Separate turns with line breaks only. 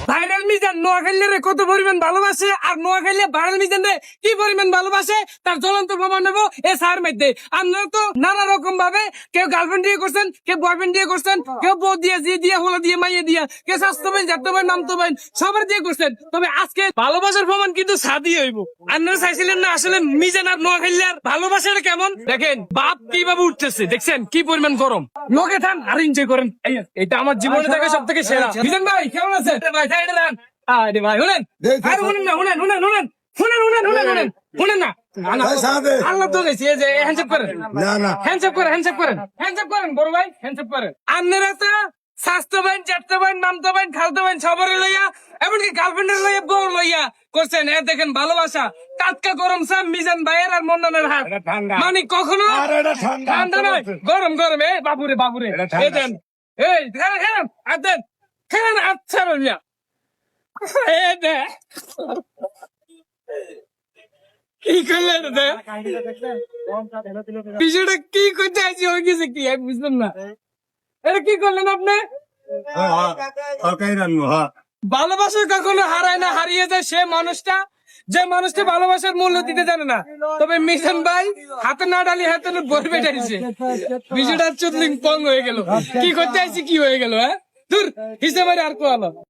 Viral Mizan নোয়াখালীর কত পরিমাণ ভালোবাসে আর নোয়াখালী ভাইরাল মিজান কি পরিমাণ ভালোবাসে তার জ্বলন্ত প্রমাণ নেবো এ সার মধ্যে। আপনারা তো নানা রকম ভাবে কেউ গার্লফ্রেন্ড দিয়ে করছেন, কেউ বয়ফ্রেন্ড দিয়ে করছেন, কেউ বউ দিয়ে জি দিয়ে হলো দিয়ে মাইয়ে দিয়ে, কেউ স্বাস্থ্য বাইন জাত বাইন নামতো বাইন সবার দিয়ে করছেন। তবে আজকে ভালোবাসার প্রমাণ কিন্তু সাদি হইব। আপনারা চাইছিলেন না আসলে মিজান আর নোয়াখালী আর ভালোবাসাটা কেমন? দেখেন বাপ কিভাবে উঠতেছে, দেখছেন কি পরিমাণ গরম। লোকে থান আর এনজয় করেন। এটা আমার জীবনে দেখা সব থেকে সেরা। মিজান ভাই কেমন আছেন? ভাই সাইডে দেন। আরে ভাই শুনেন, আরে শুনেন না, শুনেন শুনেন শুনেন শুনেন শুনেন শুনেন শুনেন শুনেন না। আল্লাহ তো গেছি এই যে হ্যান্ডশেক করেন, হ্যান্ডশেক করেন, হ্যান্ডশেক করেন, হ্যান্ডশেক করেন বড় ভাই, হ্যান্ডশেক করেন। আপনারা তো স্বাস্থ্য বাইন জ্যাঠা বাইন নামতো বাইন খালতো বাইন সবার লইয়া এমনকি গার্লফ্রেন্ডের লইয়া বউ লইয়া করছেন। দেখেন ভালোবাসা টাটকা গরম সাম মিজান ভাইয়ের আর মন্ডনের হাত মানে কখনো ঠান্ডা নয়, গরম গরম। এ বাবুরে বাবুরে এই দেন, এই খেলেন খেলেন আর দেন খেলেন। আচ্ছা রইয়া কি করলেন? বিষয়টা কি করতে আছি হয়ে গেছে কি আমি বুঝলাম না। এটা কি করলেন আপনি? ভালোবাসা কখনো হারায় না, হারিয়ে যায় সে মানুষটা যে মানুষটা ভালোবাসার মূল্য দিতে জানে না। তবে মিশন ভাই হাতে না ডালি হাতে বলবে চাইছে বিষয়টা চুদলিং পং হয়ে গেল। কি করতে আইছি কি হয়ে গেল? হ্যাঁ দূর হিসেবে আর কোয়ালো।